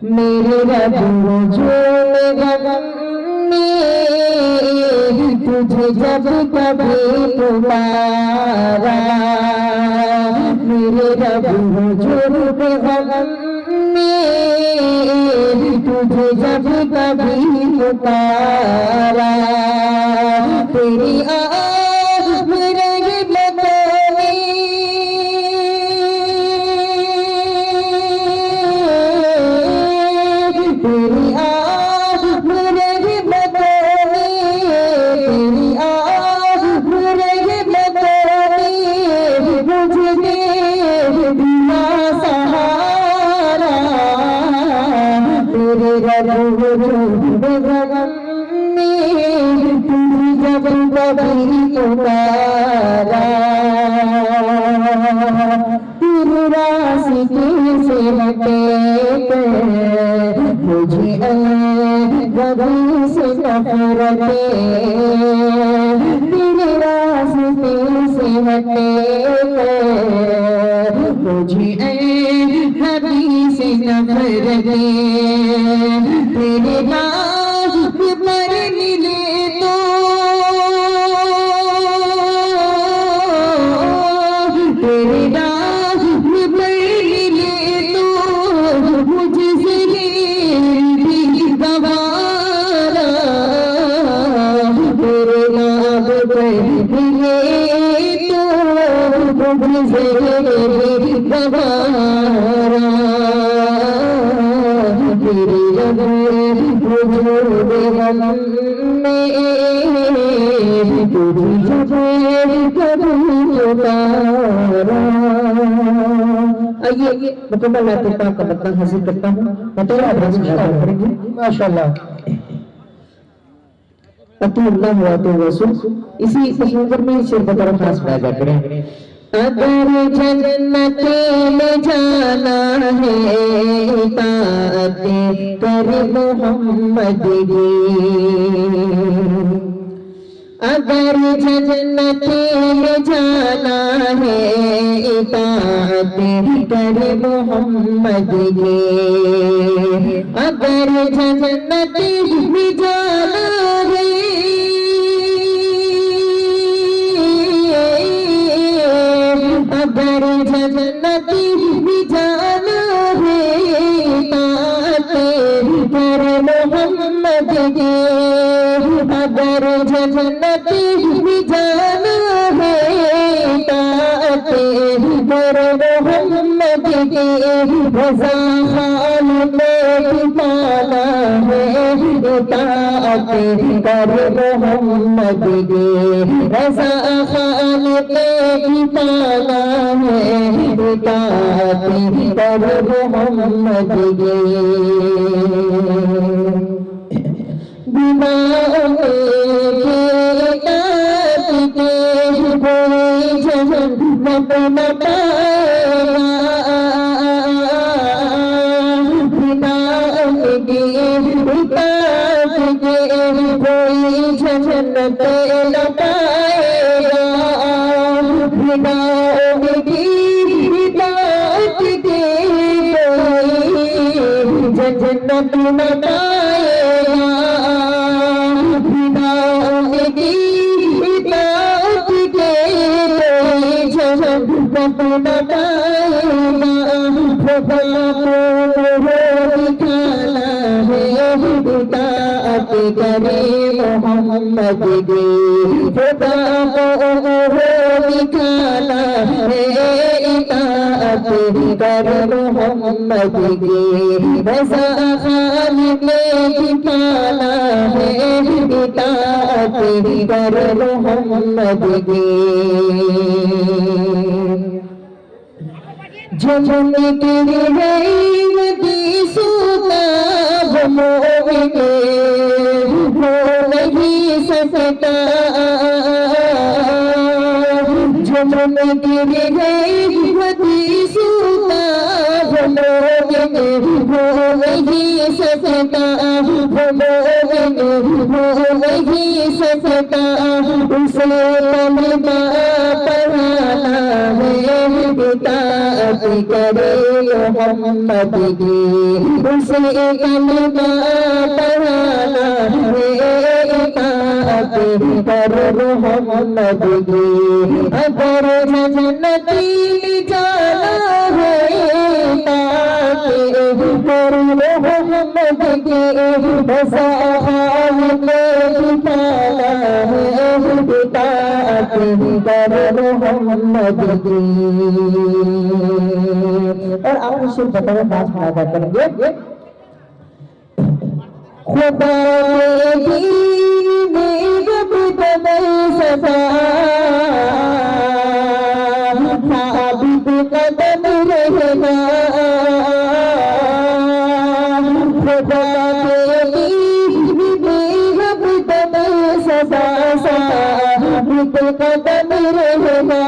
मेरे रब जो गम में तुझे जब कभी पुकारा, मेरे रब जो गम में तुझे जब कभी पुकारा, तेरी आइए मुकम्मल पाक का मतलब हासिल करता हूँ। माशाअल्लाह इसी तस्वीर में शेर बतौर खास पैदा करें। अगर जन्नत में जाना है इताअत कर मोहम्मद की, अगर जन्नत में जाना है इताअत कर मोहम्मद की, अगर जन्नत में जाना है, अगर जन्नत में जाना है इताअत कर मोहम्मद की, अगर जन्नत में जाना है इताअत कर मोहम्मद की, रज़ा खालिक़ की पाना है इताअत कर मोहम्मद की, रज़ा खालिक़ की पाना है इताअत कर मोहम्मद की। गुनाहों के इताअत के कोई जन्नत न पाएगा, गुनाहों के इताअत के कोई जन्नत न पाएगा, गुनाहों की इताअत के कोई जन्नत न पाएगा, करे मोहम्मद की, खुदा को निकाला है इताअत कर मोहम्मद की, रज़ा खालिक़ की पाना है इताअत कर मोहम्मद की। झुम तेरी रहमती सूता वो मोमिन हो नहीं सकता, झुम तेरी रहमती सूता वो मोमिन हो नहीं सकता, वो मोमिन हो नहीं सकता, उसे कलमा पढ़ाना इताअत करे मोहम्मद की, उसे कलमा पढ़ाना है इताअत करे मोहम्मद की। अगर जन्नती जाना है इताअत करे मोहम्मद की, वसाअत दिखाना है इताअत करे मोहम्मद की। और आप उसे बताओ बात अदा करेंगे। खुदा के दीन में जब कदम सदा साबित कदम रहना, खुदा के दीन में जब कदम सदा साबित कदम रहना,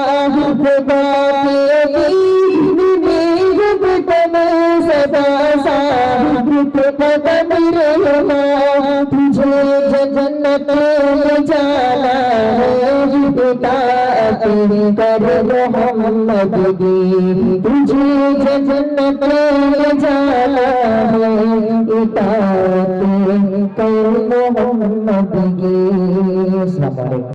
खुदा के दीन में जब कदम सदा साबित कदम रहना। तुझे जन्नत में जाना है इताअत कर मोहम्मद की, तुझे जन्नत में जाना